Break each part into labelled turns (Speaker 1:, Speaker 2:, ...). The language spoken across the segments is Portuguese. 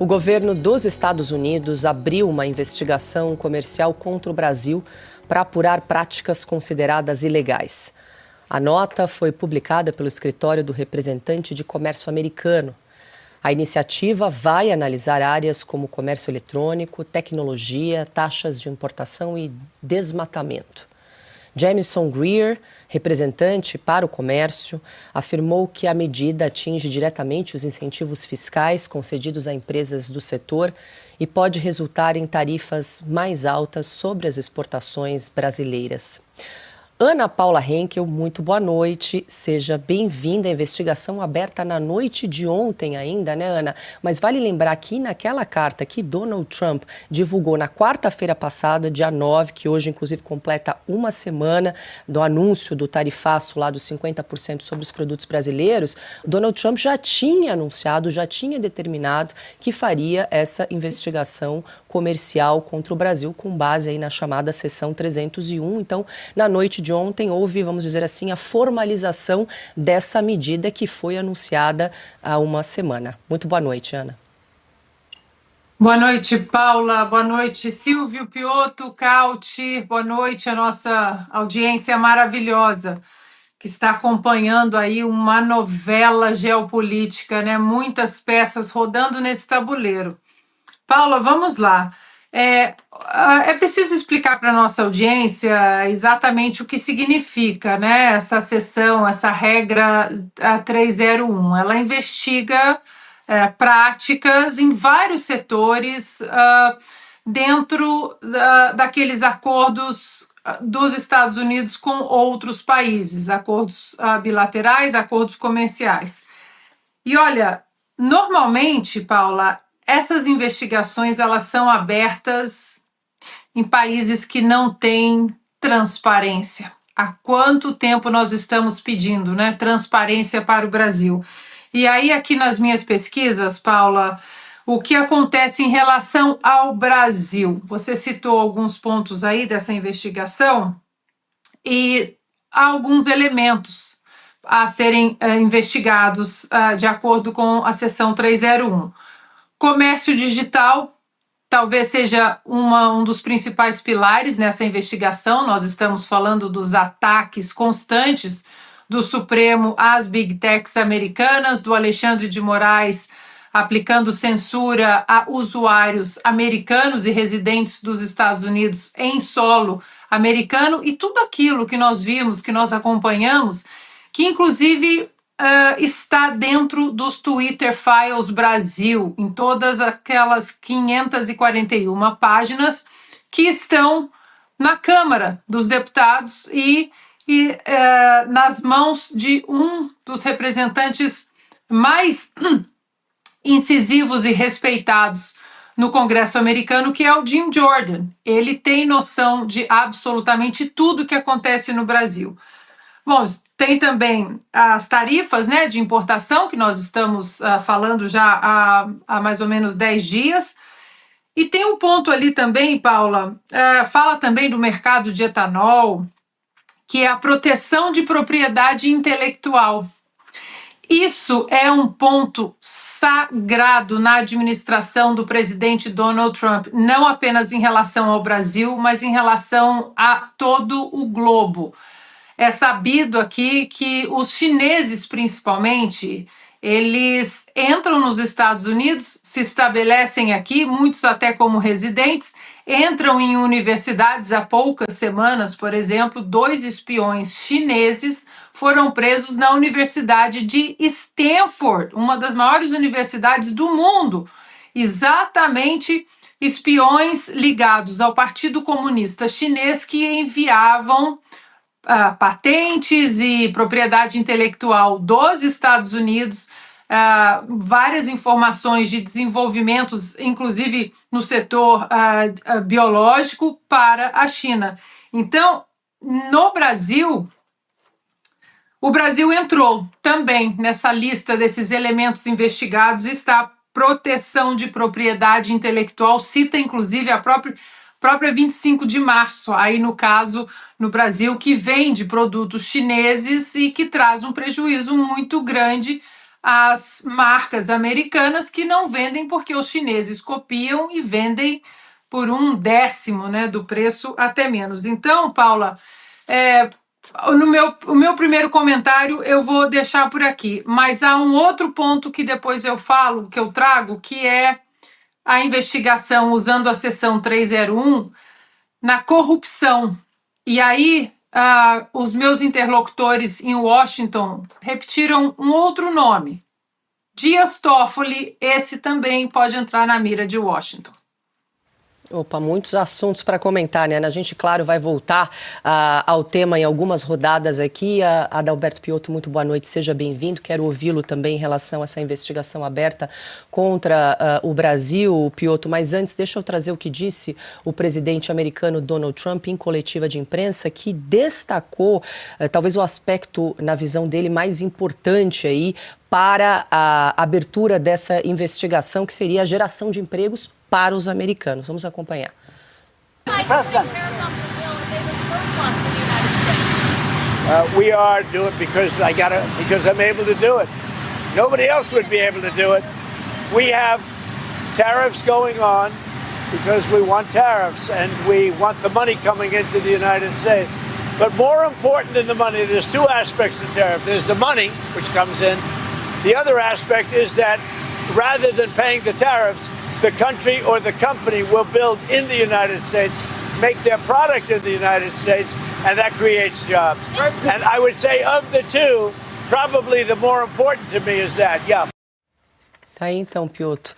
Speaker 1: O governo dos Estados Unidos abriu uma investigação comercial contra o Brasil para apurar práticas consideradas ilegais. A nota foi publicada pelo escritório do representante de comércio americano. A iniciativa vai analisar áreas como comércio eletrônico, tecnologia, taxas de importação e desmatamento. Jamison Greer, representante para o comércio, afirmou que a medida atinge diretamente os incentivos fiscais concedidos a empresas do setor e pode resultar em tarifas mais altas sobre as exportações brasileiras. Ana Paula Henkel, muito boa noite. Seja bem-vinda à investigação aberta na noite de ontem ainda, né, Ana? Mas vale lembrar que naquela carta que Donald Trump divulgou na quarta-feira passada, dia 9, que hoje, inclusive, completa uma semana do anúncio do tarifaço lá dos 50% sobre os produtos brasileiros, Donald Trump já tinha anunciado, já tinha determinado que faria essa investigação comercial contra o Brasil com base aí na chamada seção 301. Então, na noite de ontem houve, vamos dizer assim, a formalização dessa medida que foi anunciada há uma semana. Muito boa noite, Ana.
Speaker 2: Boa noite, Paula. Boa noite, Silvio Piotto, Cauti. Boa noite a nossa audiência maravilhosa que está acompanhando aí uma novela geopolítica, né? Muitas peças rodando nesse tabuleiro. Paula, vamos lá. É preciso explicar para a nossa audiência exatamente o que significa, né, essa seção, essa regra 301. Ela investiga práticas em vários setores dentro daqueles acordos dos Estados Unidos com outros países, acordos bilaterais, acordos comerciais. E olha, normalmente, Paula, essas investigações elas são abertas em países que não têm transparência. Há quanto tempo nós estamos pedindo, né, transparência para o Brasil? E aí, aqui nas minhas pesquisas, Paula, o que acontece em relação ao Brasil? Você citou alguns pontos aí dessa investigação e há alguns elementos a serem investigados de acordo com a seção 301. Comércio digital talvez seja um dos principais pilares nessa investigação. Nós estamos falando dos ataques constantes do Supremo às Big Techs americanas, do Alexandre de Moraes aplicando censura a usuários americanos e residentes dos Estados Unidos em solo americano, e tudo aquilo que nós vimos, que nós acompanhamos, que inclusive está dentro dos Twitter Files Brasil, em todas aquelas 541 páginas que estão na Câmara dos Deputados e nas mãos de um dos representantes mais incisivos e respeitados no Congresso americano, que é o Jim Jordan. Ele tem noção de absolutamente tudo que acontece no Brasil. Bom, tem também as tarifas, né, de importação, que nós estamos falando já há mais ou menos 10 dias. E tem um ponto ali também, Paula, fala também do mercado de etanol, que é a proteção de propriedade intelectual. Isso é um ponto sagrado na administração do presidente Donald Trump, não apenas em relação ao Brasil, mas em relação a todo o globo. É sabido aqui que os chineses, principalmente, eles entram nos Estados Unidos, se estabelecem aqui, muitos até como residentes, entram em universidades. Há poucas semanas, por exemplo, 2 espiões chineses foram presos na Universidade de Stanford, uma das maiores universidades do mundo, exatamente espiões ligados ao Partido Comunista Chinês que enviavam patentes e propriedade intelectual dos Estados Unidos, várias informações de desenvolvimentos, inclusive no setor biológico, para a China. Então, no Brasil, o Brasil entrou também nessa lista desses elementos investigados, está a proteção de propriedade intelectual, cita inclusive a própria 25 de março, aí no caso, no Brasil, que vende produtos chineses e que traz um prejuízo muito grande as marcas americanas que não vendem porque os chineses copiam e vendem por 1/10, né, do preço, até menos. Então, Paula, o meu primeiro comentário eu vou deixar por aqui, mas há um outro ponto que depois eu falo, que eu trago, que é a investigação usando a seção 301 na corrupção. E aí, os meus interlocutores em Washington repetiram um outro nome. Dias Toffoli, esse também pode entrar na mira de Washington.
Speaker 1: Opa, muitos assuntos para comentar, né? A gente, claro, vai voltar ao tema em algumas rodadas aqui. Adalberto Piotto, muito boa noite, seja bem-vindo. Quero ouvi-lo também em relação a essa investigação aberta contra o Brasil, Piotto. Mas antes, deixa eu trazer o que disse o presidente americano Donald Trump em coletiva de imprensa, que destacou talvez o aspecto, na visão dele, mais importante aí para a abertura dessa investigação, que seria a geração de empregos para os americanos. Vamos acompanhar.
Speaker 3: We are doing it because I'm able to do it. Nobody else would be able to do it. We have tariffs going on because we want tariffs and we want the money coming into the United States. But more important than the money, there's two aspects to tariff. There's the money, which comes in. The other aspect is that rather than paying the tariffs, the country or the company will build in the United States, make their product in the United States, and that creates jobs. And I would say of the two, probably the more important to me is that, yeah.
Speaker 1: Tá aí então, Piotto.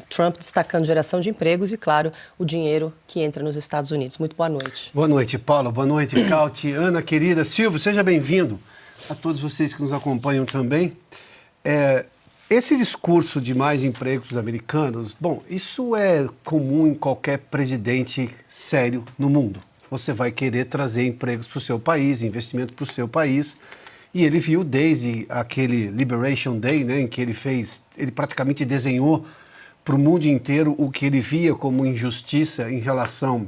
Speaker 1: Trump destacando geração de empregos e, claro, o dinheiro que entra nos Estados Unidos. Muito boa noite.
Speaker 4: Boa noite, Paula. Boa noite, Cauti, Ana, querida. Silvio, seja bem-vindo. A todos vocês que nos acompanham também. Esse discurso de mais empregos dos americanos, bom, isso é comum em qualquer presidente sério no mundo. Você vai querer trazer empregos para o seu país, investimento para o seu país. E ele viu desde aquele Liberation Day, né, em que ele praticamente desenhou para o mundo inteiro o que ele via como injustiça em relação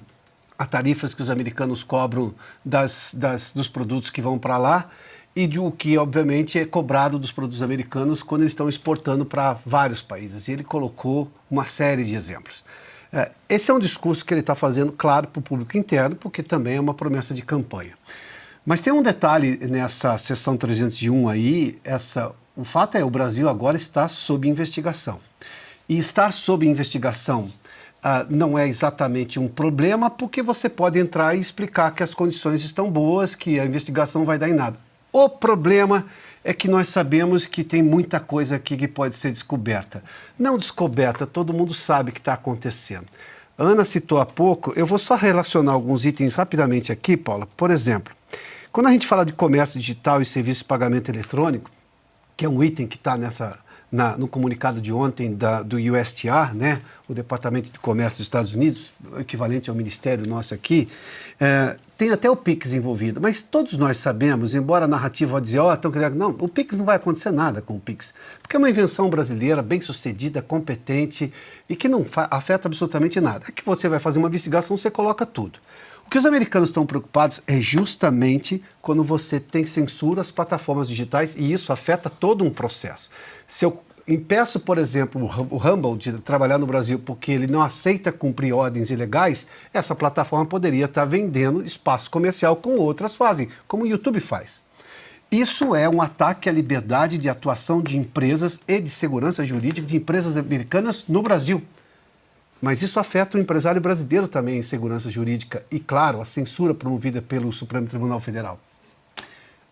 Speaker 4: a tarifas que os americanos cobram dos produtos que vão para lá, e de o que, obviamente, é cobrado dos produtos americanos quando eles estão exportando para vários países. E ele colocou uma série de exemplos. Esse é um discurso que ele está fazendo, claro, para o público interno, porque também é uma promessa de campanha. Mas tem um detalhe nessa seção 301 aí, o fato é que o Brasil agora está sob investigação. E estar sob investigação não é exatamente um problema, porque você pode entrar e explicar que as condições estão boas, que a investigação vai dar em nada. O problema é que nós sabemos que tem muita coisa aqui que pode ser descoberta. Não descoberta, todo mundo sabe o que está acontecendo. A Ana citou há pouco, eu vou só relacionar alguns itens rapidamente aqui, Paula. Por exemplo, quando a gente fala de comércio digital e serviço de pagamento eletrônico, que é um item que está no comunicado de ontem do USTR, né, o Departamento de Comércio dos Estados Unidos, equivalente ao ministério nosso aqui, tem até o PIX envolvido, mas todos nós sabemos, embora a narrativa vá dizer, não, o PIX não vai acontecer nada com o PIX, porque é uma invenção brasileira, bem sucedida, competente e que não afeta absolutamente nada. É que você vai fazer uma investigação, você coloca tudo. O que os americanos estão preocupados é justamente quando você tem censura às plataformas digitais e isso afeta todo um processo. Se eu impeço, por exemplo, o Rumble de trabalhar no Brasil porque ele não aceita cumprir ordens ilegais, essa plataforma poderia estar vendendo espaço comercial como outras fazem, como o YouTube faz. Isso é um ataque à liberdade de atuação de empresas e de segurança jurídica de empresas americanas no Brasil. Mas isso afeta o empresário brasileiro também em segurança jurídica e, claro, a censura promovida pelo Supremo Tribunal Federal.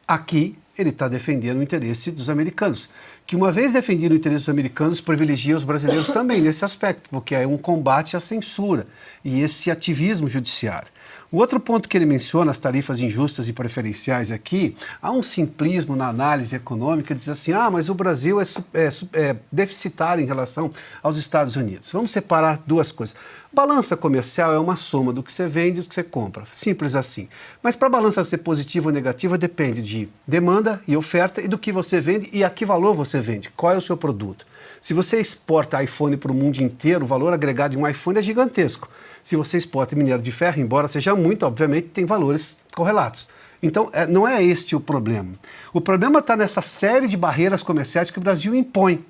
Speaker 4: Aqui, ele está defendendo o interesse dos americanos, que uma vez defendido o interesse dos americanos, privilegia os brasileiros também nesse aspecto, porque é um combate à censura e esse ativismo judiciário. O outro ponto que ele menciona, as tarifas injustas e preferenciais aqui, há um simplismo na análise econômica, diz assim, mas o Brasil é deficitário em relação aos Estados Unidos. Vamos separar duas coisas. Balança comercial é uma soma do que você vende e do que você compra, simples assim. Mas para a balança ser positiva ou negativa depende de demanda e oferta e do que você vende e a que valor você vende, qual é o seu produto. Se você exporta iPhone para o mundo inteiro, o valor agregado de um iPhone é gigantesco. Se você exporta minério de ferro, embora seja muito, obviamente tem valores correlatos. Então, não é este o problema. O problema está nessa série de barreiras comerciais que o Brasil impõe.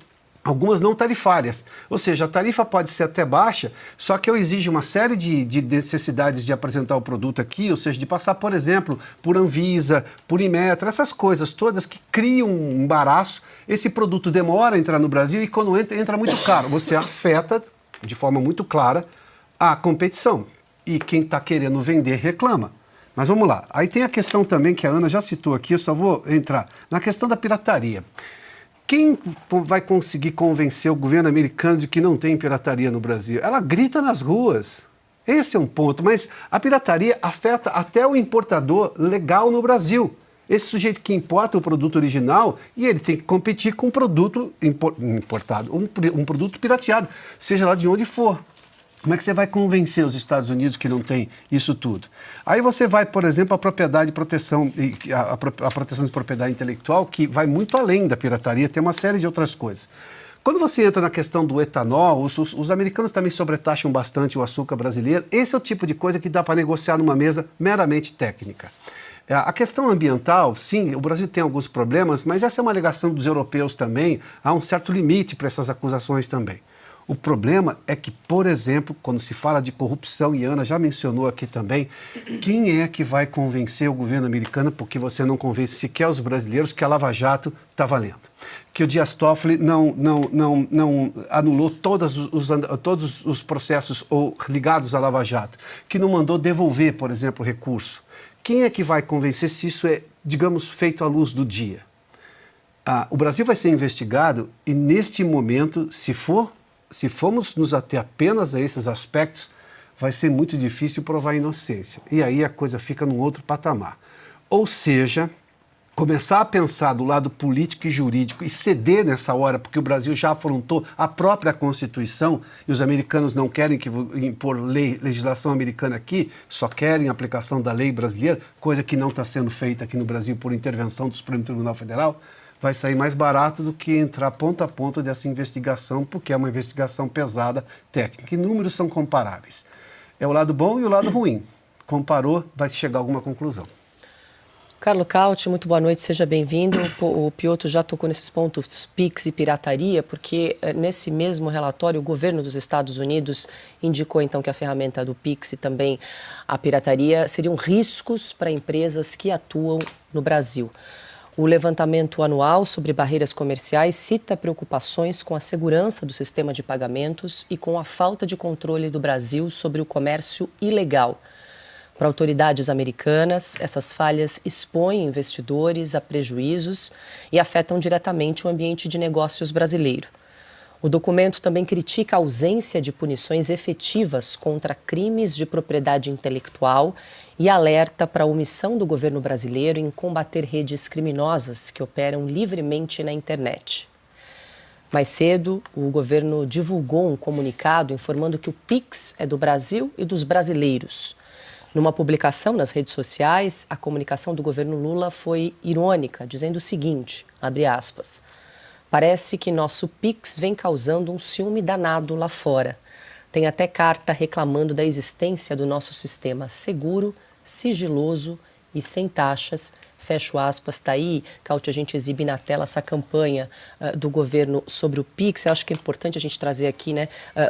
Speaker 4: Algumas não tarifárias, ou seja, a tarifa pode ser até baixa, só que eu exijo uma série de necessidades de apresentar o produto aqui, ou seja, de passar, por exemplo, por Anvisa, por Inmetro, essas coisas todas que criam um embaraço. Esse produto demora a entrar no Brasil e quando entra muito caro. Você afeta, de forma muito clara, a competição. E quem está querendo vender reclama. Mas vamos lá. Aí tem a questão também que a Ana já citou aqui, eu só vou entrar na questão da pirataria. Quem vai conseguir convencer o governo americano de que não tem pirataria no Brasil? Ela grita nas ruas. Esse é um ponto. Mas a pirataria afeta até o importador legal no Brasil. Esse sujeito que importa o produto original e ele tem que competir com um produto importado, um produto pirateado, seja lá de onde for. Como é que você vai convencer os Estados Unidos que não tem isso tudo? Aí você vai, por exemplo, à propriedade e proteção, a proteção de propriedade intelectual, que vai muito além da pirataria, tem uma série de outras coisas. Quando você entra na questão do etanol, os americanos também sobretaxam bastante o açúcar brasileiro. Esse é o tipo de coisa que dá para negociar numa mesa meramente técnica. A questão ambiental, sim, o Brasil tem alguns problemas, mas essa é uma alegação dos europeus também. Há um certo limite para essas acusações também. O problema é que, por exemplo, quando se fala de corrupção, e a Ana já mencionou aqui também, quem é que vai convencer o governo americano, porque você não convence sequer os brasileiros que a Lava Jato está valendo? Que o Dias Toffoli não anulou todos os processos ligados à Lava Jato, que não mandou devolver, por exemplo, o recurso. Quem é que vai convencer se isso é, digamos, feito à luz do dia? O Brasil vai ser investigado e, neste momento, se formos nos ater apenas a esses aspectos, vai ser muito difícil provar a inocência. E aí a coisa fica num outro patamar. Ou seja, começar a pensar do lado político e jurídico e ceder nessa hora, porque o Brasil já afrontou a própria Constituição e os americanos não querem impor legislação americana aqui, só querem a aplicação da lei brasileira, coisa que não está sendo feita aqui no Brasil por intervenção do Supremo Tribunal Federal, vai sair mais barato do que entrar ponto a ponto dessa investigação, porque é uma investigação pesada, técnica. E números são comparáveis. É o lado bom e o lado ruim. Comparou, vai chegar a alguma conclusão.
Speaker 1: Carlo Cauti, muito boa noite, seja bem-vindo. O Piotr já tocou nesses pontos PIX e pirataria, porque nesse mesmo relatório o governo dos Estados Unidos indicou então que a ferramenta do PIX e também a pirataria seriam riscos para empresas que atuam no Brasil. O levantamento anual sobre barreiras comerciais cita preocupações com a segurança do sistema de pagamentos e com a falta de controle do Brasil sobre o comércio ilegal. Para autoridades americanas, essas falhas expõem investidores a prejuízos e afetam diretamente o ambiente de negócios brasileiro. O documento também critica a ausência de punições efetivas contra crimes de propriedade intelectual e alerta para a omissão do governo brasileiro em combater redes criminosas que operam livremente na internet. Mais cedo, o governo divulgou um comunicado informando que o PIX é do Brasil e dos brasileiros. Numa publicação nas redes sociais, a comunicação do governo Lula foi irônica, dizendo o seguinte, abre aspas, parece que nosso PIX vem causando um ciúme danado lá fora. Tem até carta reclamando da existência do nosso sistema seguro, sigiloso e sem taxas. Fecho aspas, está aí, Cauti, a gente exibe na tela essa campanha do governo sobre o PIX. Eu acho que é importante a gente trazer aqui, né,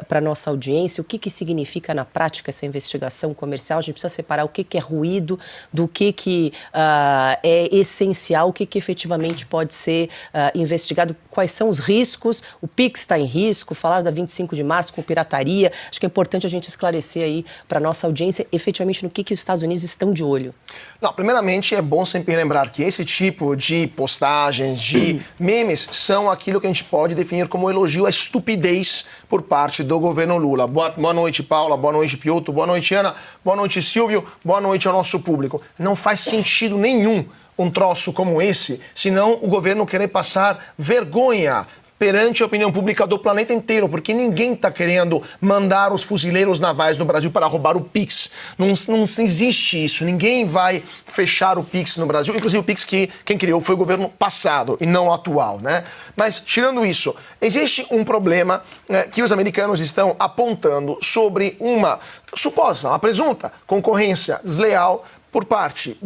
Speaker 1: para a nossa audiência, o que significa na prática essa investigação comercial. A gente precisa separar o que é ruído do que é essencial, o que efetivamente pode ser investigado, quais são os riscos. O PIX está em risco, falaram da 25 de março com pirataria. Acho que é importante a gente esclarecer aí para a nossa audiência, efetivamente, no que os Estados Unidos estão de olho.
Speaker 5: Não, primeiramente, é bom sempre lembrar que esse tipo de postagens, de memes, são aquilo que a gente pode definir como elogio à estupidez por parte do governo Lula. Boa noite, Paula, boa noite, Piotr, boa noite, Ana, boa noite, Silvio, boa noite ao nosso público. Não faz sentido nenhum um troço como esse, senão o governo querer passar vergonha perante a opinião pública do planeta inteiro, porque ninguém está querendo mandar os fuzileiros navais no Brasil para roubar o PIX. Não existe isso. Ninguém vai fechar o PIX no Brasil. Inclusive o PIX que quem criou foi o governo passado e não o atual, né? Mas, tirando isso, existe um problema que os americanos estão apontando sobre uma suposta, uma presunta concorrência desleal por parte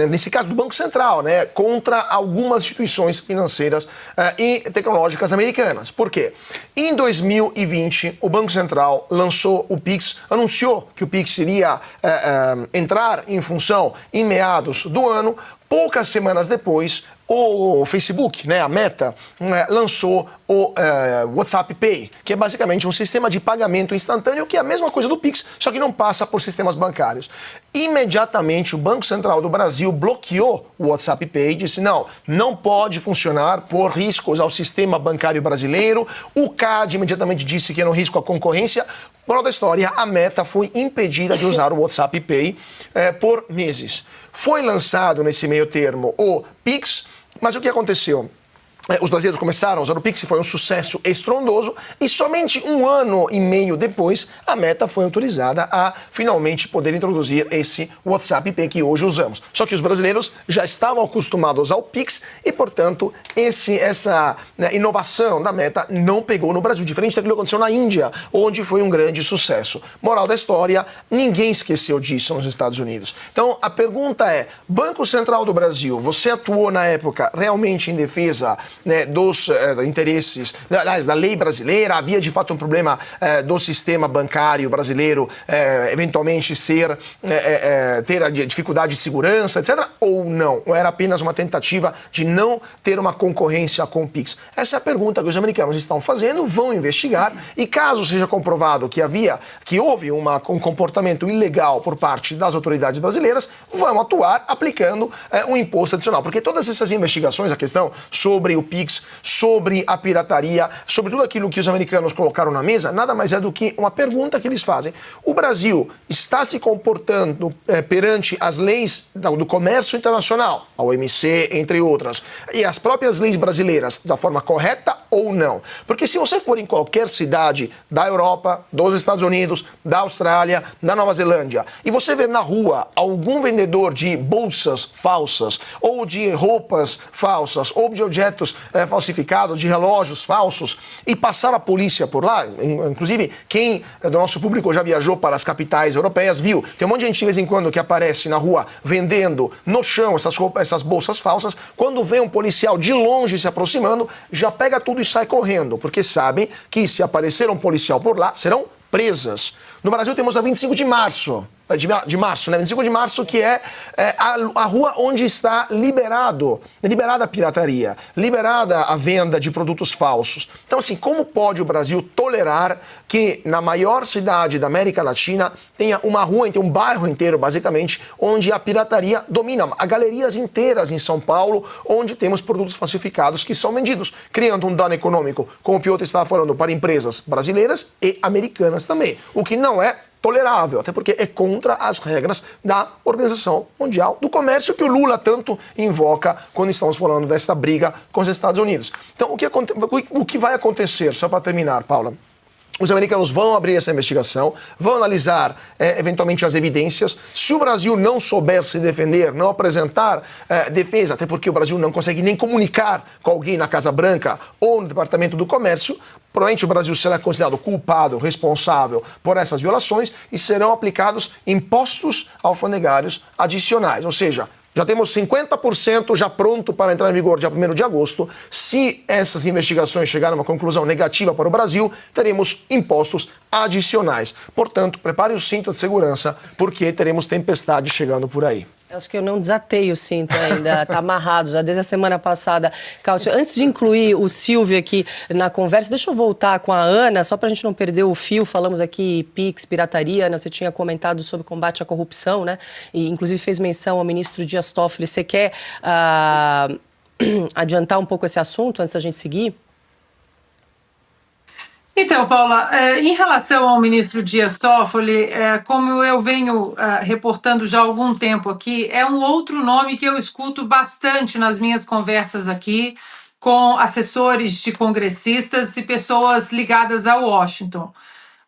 Speaker 5: nesse caso do Banco Central, né, contra algumas instituições financeiras e tecnológicas americanas. Por quê? Em 2020, o Banco Central lançou o Pix, anunciou que o Pix iria entrar em função em meados do ano. Poucas semanas depois, o Facebook, né, a Meta, lançou o WhatsApp Pay, que é basicamente um sistema de pagamento instantâneo, que é a mesma coisa do Pix, só que não passa por sistemas bancários. Imediatamente, o Banco Central do Brasil bloqueou o WhatsApp Pay e disse, não pode funcionar por riscos ao sistema bancário brasileiro. O CAD imediatamente disse que era um risco à concorrência. Moral da história, a Meta foi impedida de usar o WhatsApp Pay por meses. Foi lançado nesse meio termo o Pix, mas o que aconteceu? Os brasileiros começaram a usar o Pix, foi um sucesso estrondoso, e somente 1 ano e meio depois, a Meta foi autorizada a finalmente poder introduzir esse WhatsApp Pay que hoje usamos. Só que os brasileiros já estavam acostumados ao Pix e, portanto, essa inovação da Meta não pegou no Brasil, diferente daquilo que aconteceu na Índia, onde foi um grande sucesso. Moral da história, ninguém esqueceu disso nos Estados Unidos. Então, a pergunta é, Banco Central do Brasil, você atuou na época realmente em defesa dos interesses, da lei brasileira? Havia de fato um problema do sistema bancário brasileiro eventualmente ter a dificuldade de segurança, etc. Ou não? Ou era apenas uma tentativa de não ter uma concorrência com o Pix? Essa é a pergunta que os americanos estão fazendo, vão investigar, e caso seja comprovado que houve um comportamento ilegal por parte das autoridades brasileiras, vão atuar aplicando um imposto adicional. Porque todas essas investigações, a questão sobre o Pix, sobre a pirataria, sobre tudo aquilo que os americanos colocaram na mesa, nada mais é do que uma pergunta que eles fazem. O Brasil está se comportando perante as leis do comércio internacional, a OMC, entre outras, e as próprias leis brasileiras, da forma correta ou não? Porque se você for em qualquer cidade da Europa, dos Estados Unidos, da Austrália, da Nova Zelândia, e você ver na rua algum vendedor de bolsas falsas, ou de roupas falsas, ou de objetos falsificados, de relógios falsos, e passar a polícia por lá, inclusive quem do nosso público já viajou para as capitais europeias viu, tem um monte de gente de vez em quando que aparece na rua vendendo no chão essas bolsas falsas. Quando vem um policial de longe se aproximando, já pega tudo e sai correndo, porque sabem que se aparecer um policial por lá, serão presas. No Brasil temos a 25 de março, né? 25 de março, que é a rua onde está liberada a pirataria, liberada a venda de produtos falsos. Então, assim, como pode o Brasil tolerar que na maior cidade da América Latina tenha uma rua, um bairro inteiro, basicamente, onde a pirataria domina? Há galerias inteiras em São Paulo onde temos produtos falsificados que são vendidos, criando um dano econômico, como o Piotr estava falando, para empresas brasileiras e americanas também, o que não é tolerável, até porque é contra as regras da Organização Mundial do Comércio, que o Lula tanto invoca quando estamos falando dessa briga com os Estados Unidos. Então, o que vai acontecer, só para terminar, Paula? Os americanos vão abrir essa investigação, vão analisar eventualmente as evidências. Se o Brasil não souber se defender, não apresentar defesa, até porque o Brasil não consegue nem comunicar com alguém na Casa Branca ou no Departamento do Comércio, provavelmente o Brasil será considerado culpado, responsável por essas violações, e serão aplicados impostos alfandegários adicionais. Ou seja, já temos 50% já pronto para entrar em vigor dia 1º de agosto. Se essas investigações chegarem a uma conclusão negativa para o Brasil, teremos impostos adicionais. Portanto, prepare o cinto de segurança, porque teremos tempestade chegando por aí.
Speaker 1: Acho que eu não desatei o cinto ainda, está amarrado já desde a semana passada. Cáutio, antes de incluir o Silvio aqui na conversa, deixa eu voltar com a Ana, só para a gente não perder o fio. Falamos aqui Pix, pirataria, Ana, você tinha comentado sobre combate à corrupção, né? E inclusive fez menção ao ministro Dias Toffoli. Você quer adiantar um pouco esse assunto antes da gente seguir?
Speaker 2: Então, Paula, em relação ao ministro Dias Toffoli, como eu venho reportando já há algum tempo aqui, é um outro nome que eu escuto bastante nas minhas conversas aqui com assessores de congressistas e pessoas ligadas a Washington.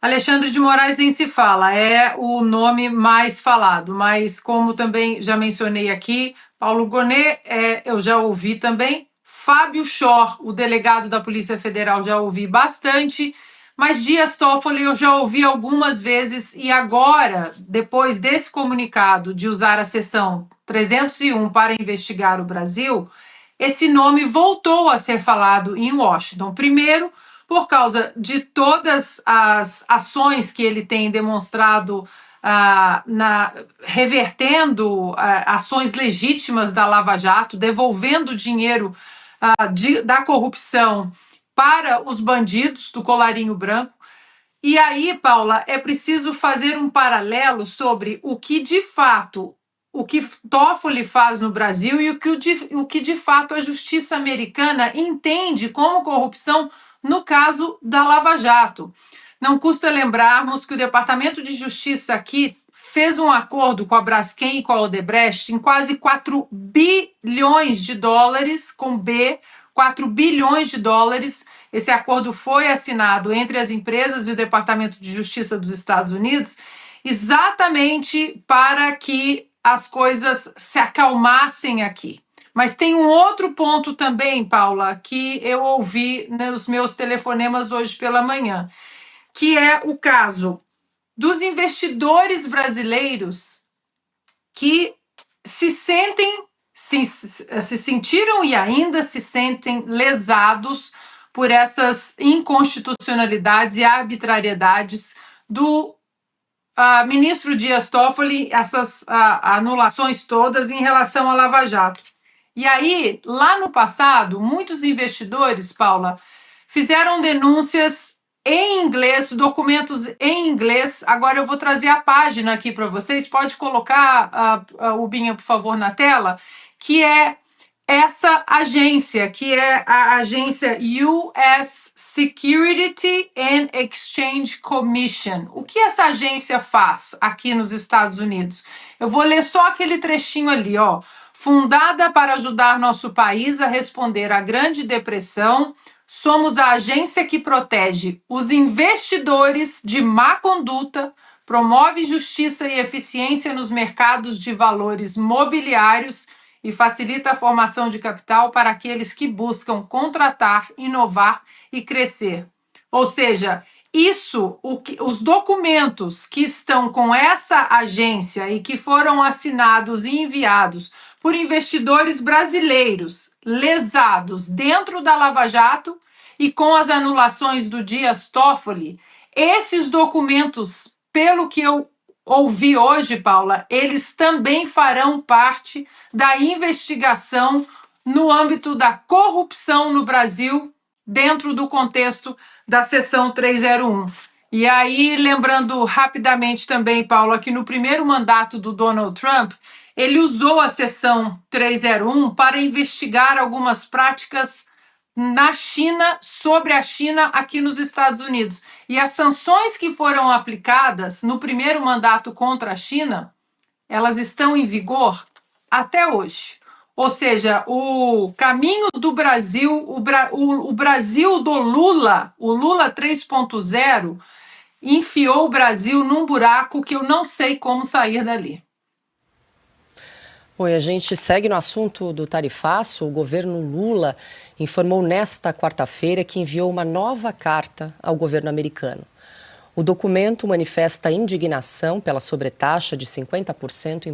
Speaker 2: Alexandre de Moraes nem se fala, é o nome mais falado, mas como também já mencionei aqui, Paulo Gonet, eu já ouvi também, Fábio Shor, o delegado da Polícia Federal, já ouvi bastante, Mas Dias Toffoli eu já ouvi algumas vezes e agora, depois desse comunicado de usar a seção 301 para investigar o Brasil, esse nome voltou a ser falado em Washington. Primeiro, por causa de todas as ações que ele tem demonstrado revertendo ações legítimas da Lava Jato, devolvendo dinheiro da corrupção para os bandidos do colarinho branco. E aí, Paula, é preciso fazer um paralelo sobre o que de fato o que Toffoli faz no Brasil e o que de fato a justiça americana entende como corrupção no caso da Lava Jato. Não custa lembrarmos que o Departamento de Justiça aqui fez um acordo com a Braskem e com a Odebrecht em quase 4 bilhões de dólares, com B, 4 bilhões de dólares. Esse acordo foi assinado entre as empresas e o Departamento de Justiça dos Estados Unidos, exatamente para que as coisas se acalmassem aqui. Mas tem um outro ponto também, Paula, que eu ouvi nos meus telefonemas hoje pela manhã, que é o caso dos investidores brasileiros que se sentiram e ainda se sentem lesados por essas inconstitucionalidades e arbitrariedades do ministro Dias Toffoli, essas anulações todas em relação à Lava Jato. E aí, lá no passado, muitos investidores, Paula, fizeram denúncias em inglês, documentos em inglês. Agora eu vou trazer a página aqui para vocês. Pode colocar, o Binha, por favor, na tela, que é essa agência, que é a agência US Security and Exchange Commission. O que essa agência faz aqui nos Estados Unidos? Eu vou ler só aquele trechinho ali, ó. Fundada para ajudar nosso país a responder à Grande Depressão, somos a agência que protege os investidores de má conduta, promove justiça e eficiência nos mercados de valores mobiliários e facilita a formação de capital para aqueles que buscam contratar, inovar e crescer. Ou seja, os documentos que estão com essa agência e que foram assinados e enviados por investidores brasileiros lesados dentro da Lava Jato e com as anulações do Dias Toffoli, esses documentos, pelo que eu ouvi hoje, Paula, eles também farão parte da investigação no âmbito da corrupção no Brasil, dentro do contexto da seção 301. E aí, lembrando rapidamente também, Paula, que no primeiro mandato do Donald Trump, ele usou a seção 301 para investigar algumas práticas na China, sobre a China aqui nos Estados Unidos. E as sanções que foram aplicadas no primeiro mandato contra a China, elas estão em vigor até hoje. Ou seja, o caminho do Brasil, o Brasil do Lula, o Lula 3.0, enfiou o Brasil num buraco que eu não sei como sair dali.
Speaker 1: Bom, e a gente segue no assunto do tarifaço. O governo Lula informou nesta quarta-feira que enviou uma nova carta ao governo americano. O documento manifesta indignação pela sobretaxa de 50%